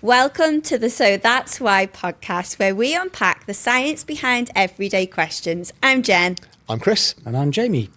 Welcome to the So That's Why podcast, where we unpack the science behind everyday questions. I'm Jen. I'm Chris. And I'm Jamie.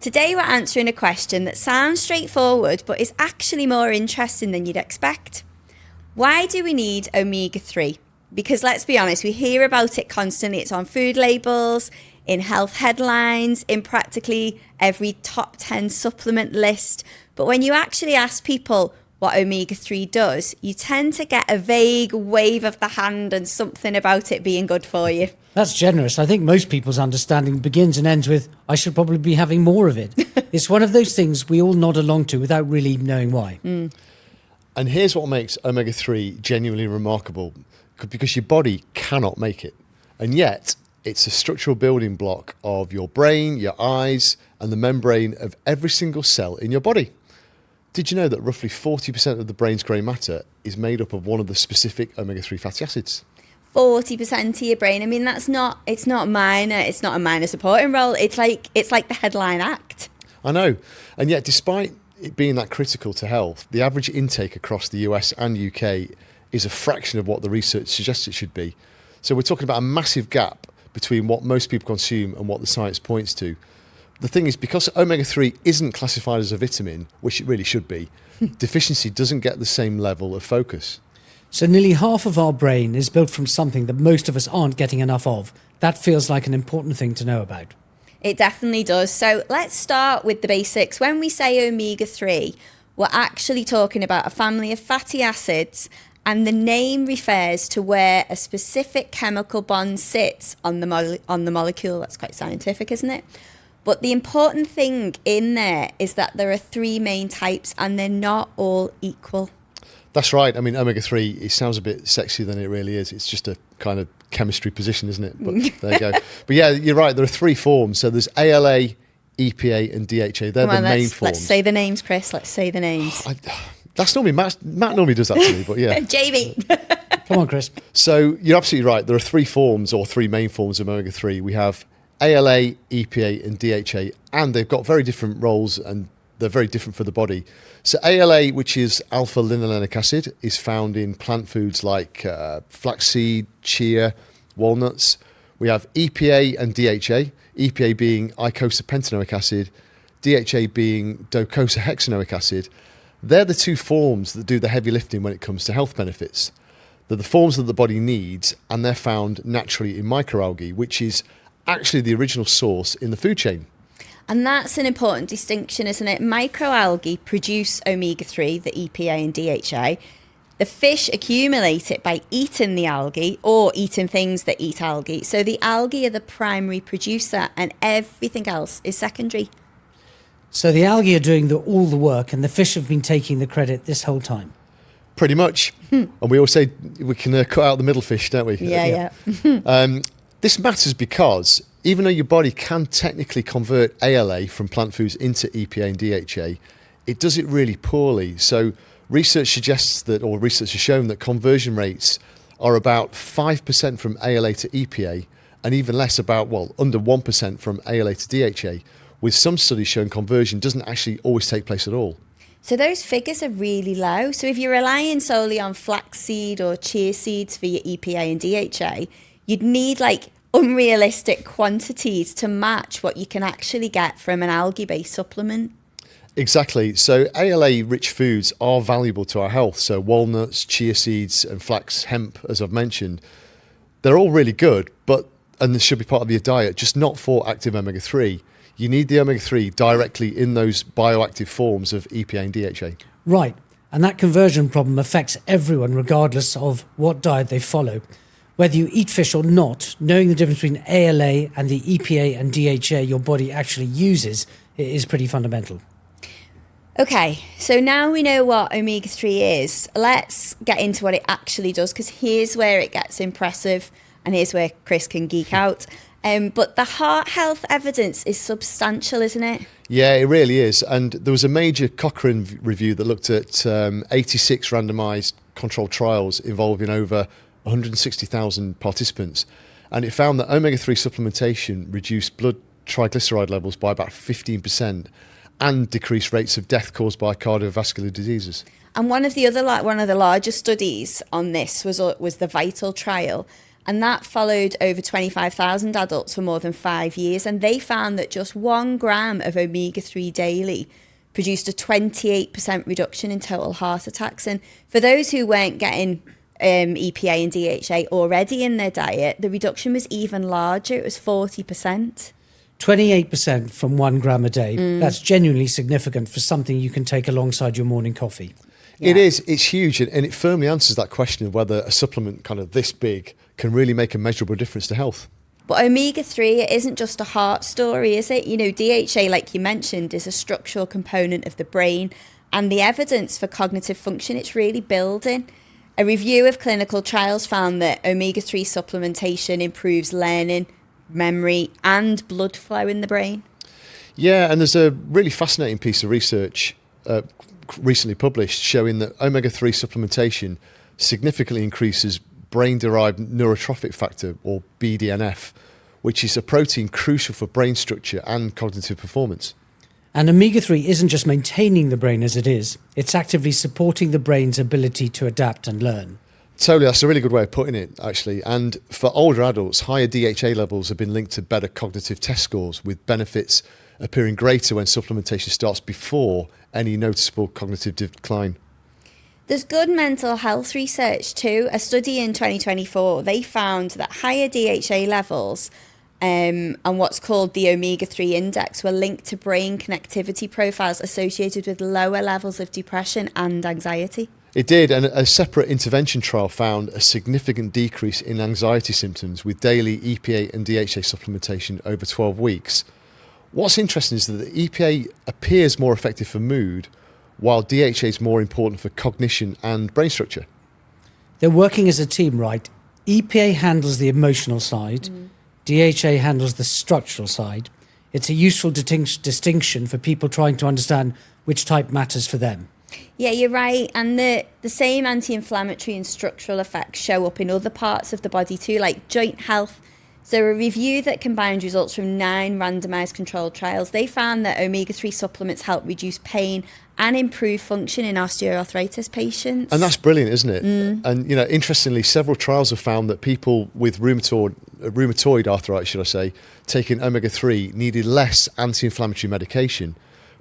Today we're answering a question that sounds straightforward, but is actually more interesting than you'd expect. Why do we need omega-3? Because let's be honest, we hear about it constantly. It's on food labels, in health headlines, in practically every top 10 supplement list. But when you actually ask people what omega-3 does, you tend to get a vague wave of the hand and something about it being good for you. That's generous. I think most people's understanding begins and ends with, I should probably be having more of it. It's one of those things we all nod along to without really knowing why. And here's what makes omega-3 genuinely remarkable, because your body cannot make it. And yet, it's a structural building block of your brain, your eyes, and the membrane of every single cell in your body. Did you know that roughly 40% of the brain's grey matter is made up of one of the specific omega-3 fatty acids? 40% of your brain. I mean, it's not minor. It's not a minor supporting role. It's like the headline act. I know. And yet, despite it being that critical to health, the average intake across the US and UK is a fraction of what the research suggests it should be. So we're talking about a massive gap between what most people consume and what the science points to. The thing is, because omega-3 isn't classified as a vitamin, which it really should be, deficiency doesn't get the same level of focus. So nearly half of our brain is built from something that most of us aren't getting enough of. That feels like an important thing to know about. It definitely does. So let's start with the basics. When we say omega-3, we're actually talking about a family of fatty acids, and the name refers to where a specific chemical bond sits on the molecule. That's quite scientific, isn't it? But the important thing in there is that there are three main types, and they're not all equal. That's right. I mean, omega-3, it sounds a bit sexier than it really is. It's just a kind of chemistry position, isn't it? But there you go. But yeah, you're right. There are three forms. So there's ALA, EPA and DHA. They're the main forms. Let's say the names, Chris. Let's say the names. That's normally Matt normally does that to me, but yeah. Jamie. Come on, Chris. So you're absolutely right. There are three forms, or three main forms of omega-3. We have ALA, EPA and DHA, and they've got very different roles and they're very different for the body. So ALA, which is alpha-linolenic acid, is found in plant foods like flaxseed, chia, walnuts. We have EPA and DHA, EPA being eicosapentaenoic acid, DHA being docosahexaenoic acid. They're the two forms that do the heavy lifting when it comes to health benefits. They're the forms that the body needs, and they're found naturally in microalgae, which is actually the original source in the food chain. And that's an important distinction, isn't it? Microalgae produce omega-3, the EPA and DHA. The fish accumulate it by eating the algae or eating things that eat algae. So the algae are the primary producer and everything else is secondary. So the algae are doing all the work and the fish have been taking the credit this whole time. Pretty much. And we always say we can cut out the middle fish, don't we? Yeah. This matters because even though your body can technically convert ALA from plant foods into EPA and DHA, it does it really poorly. So research suggests that, or research has shown that conversion rates are about 5% from ALA to EPA and even less, under 1% from ALA to DHA, with some studies showing conversion doesn't actually always take place at all. So those figures are really low. So if you're relying solely on flaxseed or chia seeds for your EPA and DHA, you'd need unrealistic quantities to match what you can actually get from an algae-based supplement. Exactly. So ALA-rich foods are valuable to our health. So walnuts, chia seeds and flax hemp, as I've mentioned, they're all really good, and this should be part of your diet, just not for active omega-3. You need the omega-3 directly in those bioactive forms of EPA and DHA. Right. And that conversion problem affects everyone regardless of what diet they follow. Whether you eat fish or not, knowing the difference between ALA and the EPA and DHA your body actually uses is pretty fundamental. Okay, so now we know what omega-3 is. Let's get into what it actually does, because here's where it gets impressive and here's where Chris can geek out. But the heart health evidence is substantial, isn't it? Yeah, it really is. And there was a major Cochrane review that looked at 86 randomised controlled trials involving over 160,000 participants. And it found that omega-3 supplementation reduced blood triglyceride levels by about 15%. and decreased rates of death caused by cardiovascular diseases. And one of the larger studies on this was the VITAL trial, and that followed over 25,000 adults for more than 5 years, and they found that just 1 gram of omega-3 daily produced a 28% reduction in total heart attacks. And for those who weren't getting EPA and DHA already in their diet, the reduction was even larger. It was 40%. 28% from 1 gram a day. That's genuinely significant for something you can take alongside your morning coffee. Yeah. It is. It's huge. And it firmly answers that question of whether a supplement kind of this big can really make a measurable difference to health. But omega-3, it isn't just a heart story, is it? You know, DHA, like you mentioned, is a structural component of the brain, and the evidence for cognitive function, it's really building. A review of clinical trials found that omega-3 supplementation improves learning, memory, and blood flow in the brain. Yeah, and there's a really fascinating piece of research recently published showing that omega-3 supplementation significantly increases brain-derived neurotrophic factor, or BDNF, which is a protein crucial for brain structure and cognitive performance. And omega-3 isn't just maintaining the brain as it is, it's actively supporting the brain's ability to adapt and learn. Totally, that's a really good way of putting it, actually. And for older adults, higher DHA levels have been linked to better cognitive test scores, with benefits appearing greater when supplementation starts before any noticeable cognitive decline. There's good mental health research too. A study in 2024, they found that higher DHA levels and what's called the omega-3 index were linked to brain connectivity profiles associated with lower levels of depression and anxiety. It did, and a separate intervention trial found a significant decrease in anxiety symptoms with daily EPA and DHA supplementation over 12 weeks. What's interesting is that the EPA appears more effective for mood, while DHA is more important for cognition and brain structure. They're working as a team, right? EPA handles the emotional side, DHA handles the structural side. It's a useful distinction for people trying to understand which type matters for them. Yeah, you're right. And the same anti-inflammatory and structural effects show up in other parts of the body too, like joint health. So a review that combined results from 9 randomised controlled trials, they found that omega-3 supplements help reduce pain and improve function in osteoarthritis patients. And that's brilliant, isn't it? And, you know, interestingly, several trials have found that people with rheumatoid arthritis, should I say, taking omega-3 needed less anti-inflammatory medication.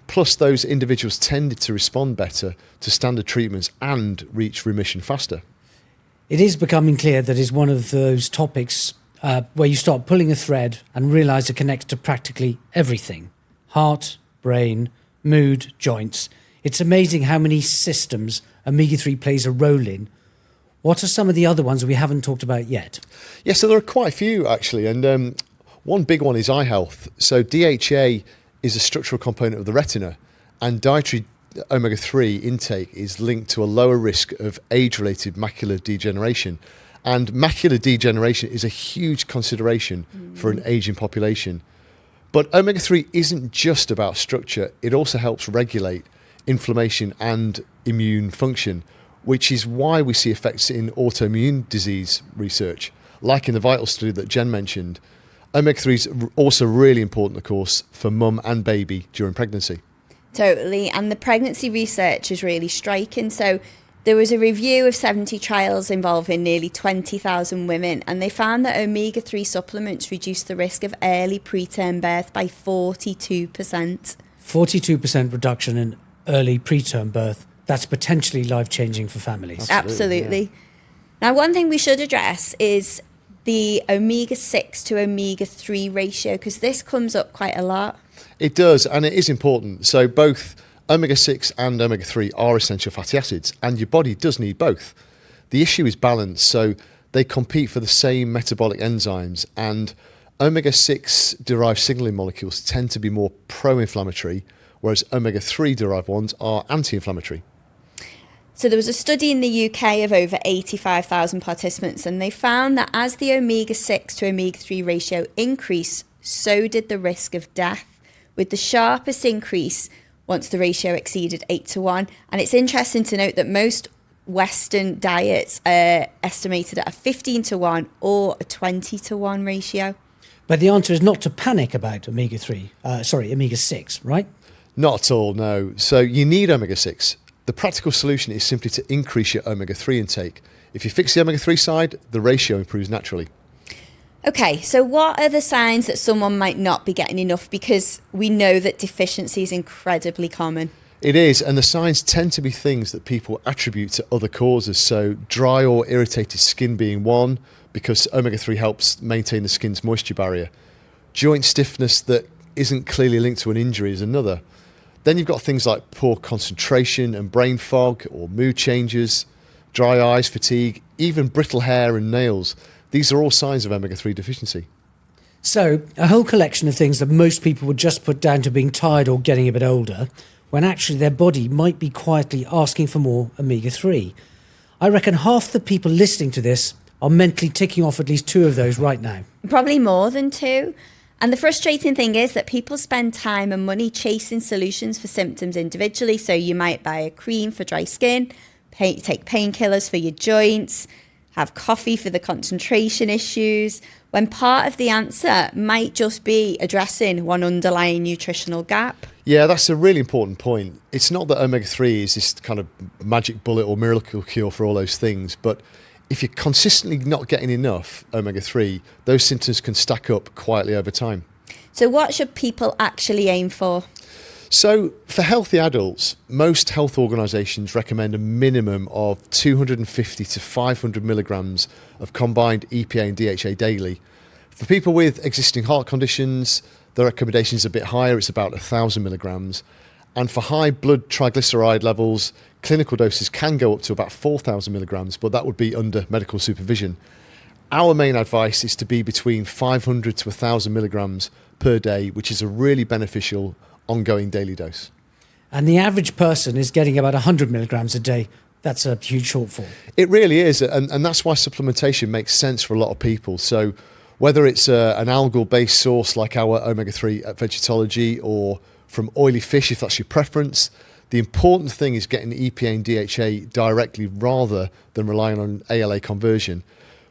Plus, those individuals tended to respond better to standard treatments and reach remission faster. It is becoming clear that it's one of those topics where you start pulling a thread and realise it connects to practically everything. Heart, brain, mood, joints. It's amazing how many systems omega-3 plays a role in. What are some of the other ones we haven't talked about yet? Yeah, so there are quite a few, actually. And one big one is eye health. So DHA is a structural component of the retina, and dietary omega-3 intake is linked to a lower risk of age-related macular degeneration. And macular degeneration is a huge consideration for an aging population. But omega-3 isn't just about structure, it also helps regulate inflammation and immune function, which is why we see effects in autoimmune disease research. Like in the VITAL study that Jen mentioned, omega-3 is also really important, of course, for mum and baby during pregnancy. Totally, and the pregnancy research is really striking. So there was a review of 70 trials involving nearly 20,000 women, and they found that omega-3 supplements reduced the risk of early preterm birth by 42%. 42% reduction in early preterm birth. That's potentially life-changing for families. Absolutely. Yeah. Now, one thing we should address is the omega-6 to omega-3 ratio, because this comes up quite a lot. It does, and it is important. So both omega-6 and omega-3 are essential fatty acids, and your body does need both. The issue is balance, so they compete for the same metabolic enzymes, and omega-6 derived signaling molecules tend to be more pro-inflammatory, whereas omega-3 derived ones are anti-inflammatory. So there was a study in the UK of over 85,000 participants, and they found that as the omega-6 to omega-3 ratio increased, so did the risk of death, with the sharpest increase once the ratio exceeded 8-1. And it's interesting to note that most Western diets are estimated at a 15-1 or a 20-1 ratio. But the answer is not to panic about omega-6, right? Not at all, no. So you need omega-6. The practical solution is simply to increase your omega-3 intake. If you fix the omega-3 side, the ratio improves naturally. Okay, so what are the signs that someone might not be getting enough? Because we know that deficiency is incredibly common. It is, and the signs tend to be things that people attribute to other causes. So dry or irritated skin being one, because omega-3 helps maintain the skin's moisture barrier. Joint stiffness that isn't clearly linked to an injury is another. Then you've got things like poor concentration and brain fog, or mood changes, dry eyes, fatigue, even brittle hair and nails. These are all signs of omega-3 deficiency. So, a whole collection of things that most people would just put down to being tired or getting a bit older, when actually their body might be quietly asking for more omega-3. I reckon half the people listening to this are mentally ticking off at least 2 of those right now. Probably more than 2. And the frustrating thing is that people spend time and money chasing solutions for symptoms individually. So you might buy a cream for dry skin, take painkillers for your joints, have coffee for the concentration issues, when part of the answer might just be addressing one underlying nutritional gap. Yeah, that's a really important point. It's not that omega-3 is this kind of magic bullet or miracle cure for all those things, but if you're consistently not getting enough omega-3, those symptoms can stack up quietly over time. So what should people actually aim for? So for healthy adults, most health organisations recommend a minimum of 250 to 500 milligrams of combined EPA and DHA daily. For people with existing heart conditions, the recommendation is a bit higher, it's about 1,000 milligrams. And for high blood triglyceride levels, clinical doses can go up to about 4,000 milligrams, but that would be under medical supervision. Our main advice is to be between 500 to 1,000 milligrams per day, which is a really beneficial ongoing daily dose. And the average person is getting about 100 milligrams a day. That's a huge shortfall. It really is, and that's why supplementation makes sense for a lot of people. So whether it's an algal-based source like our omega-3 at Vegetology, or from oily fish if that's your preference, the important thing is getting EPA and DHA directly rather than relying on ALA conversion.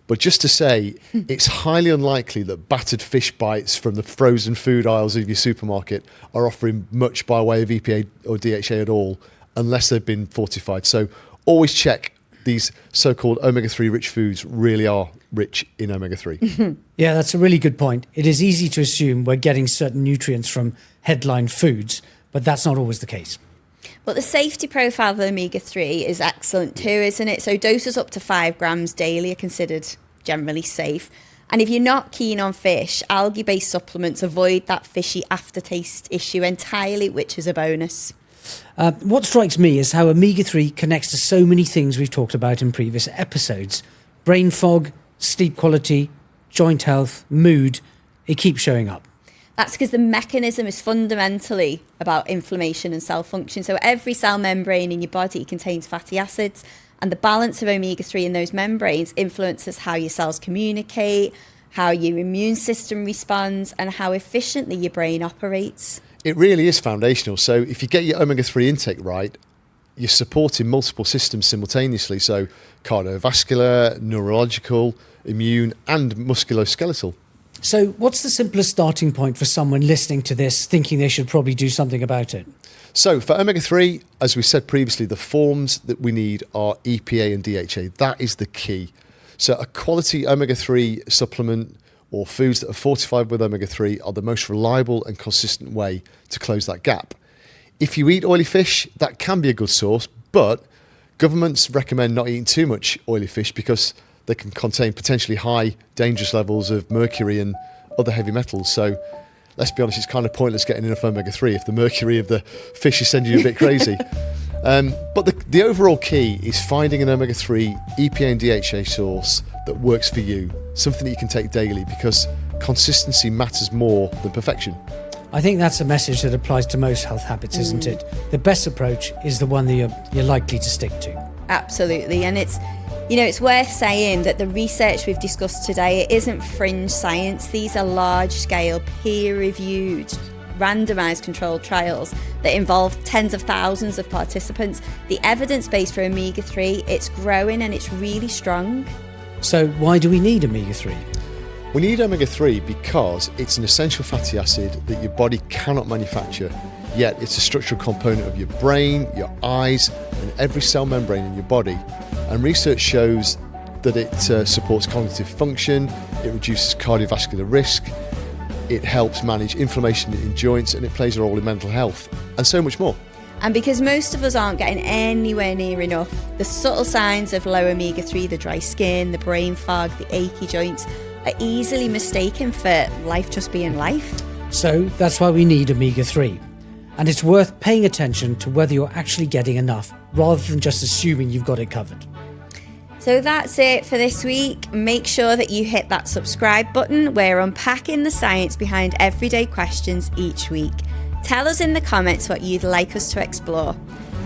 But just to say, it's highly unlikely that battered fish bites from the frozen food aisles of your supermarket are offering much by way of EPA or DHA at all, unless they've been fortified. So always check these so-called omega-3 rich foods really are rich in omega-3. Yeah, that's a really good point. It is easy to assume we're getting certain nutrients from headline foods, but that's not always the case. But the safety profile of omega-3 is excellent too, isn't it? So doses up to 5 grams daily are considered generally safe. And if you're not keen on fish, algae-based supplements avoid that fishy aftertaste issue entirely, which is a bonus. What strikes me is how omega-3 connects to so many things we've talked about in previous episodes. Brain fog, sleep quality, joint health, mood, it keeps showing up. That's because the mechanism is fundamentally about inflammation and cell function. So every cell membrane in your body contains fatty acids, and the balance of omega-3 in those membranes influences how your cells communicate, how your immune system responds, and how efficiently your brain operates. It really is foundational. So if you get your omega-3 intake right, you're supporting multiple systems simultaneously. So cardiovascular, neurological, immune, and musculoskeletal. So what's the simplest starting point for someone listening to this thinking they should probably do something about it? So for omega-3, as we said previously, the forms that we need are EPA and DHA. That is the key. So a quality omega-3 supplement or foods that are fortified with omega-3 are the most reliable and consistent way to close that gap. If you eat oily fish, that can be a good source, but governments recommend not eating too much oily fish because they can contain potentially high, dangerous levels of mercury and other heavy metals. So let's be honest, it's kind of pointless getting enough omega-3 if the mercury of the fish is sending you a bit crazy. But the overall key is finding an omega-3 EPA and DHA source that works for you, something that you can take daily, because consistency matters more than perfection. I think that's a message that applies to most health habits, isn't it? The best approach is the one that you're likely to stick to. Absolutely. And it's worth saying that the research we've discussed today, it isn't fringe science. These are large-scale, peer-reviewed, randomised controlled trials that involve tens of thousands of participants. The evidence base for omega-3, it's growing and it's really strong. So why do we need omega-3? We need omega-3 because it's an essential fatty acid that your body cannot manufacture yet it's a structural component of your brain, your eyes, and every cell membrane in your body. And research shows that it supports cognitive function, it reduces cardiovascular risk, it helps manage inflammation in joints, and it plays a role in mental health, and so much more. And because most of us aren't getting anywhere near enough, the subtle signs of low omega-3, the dry skin, the brain fog, the achy joints, are easily mistaken for life just being life. So that's why we need omega-3. And it's worth paying attention to whether you're actually getting enough, rather than just assuming you've got it covered. So that's it for this week. Make sure that you hit that subscribe button. We're unpacking the science behind everyday questions each week. Tell us in the comments what you'd like us to explore.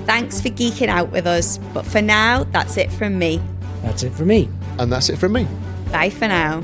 Thanks for geeking out with us. But for now, that's it from me. That's it from me. And that's it from me. Bye for now.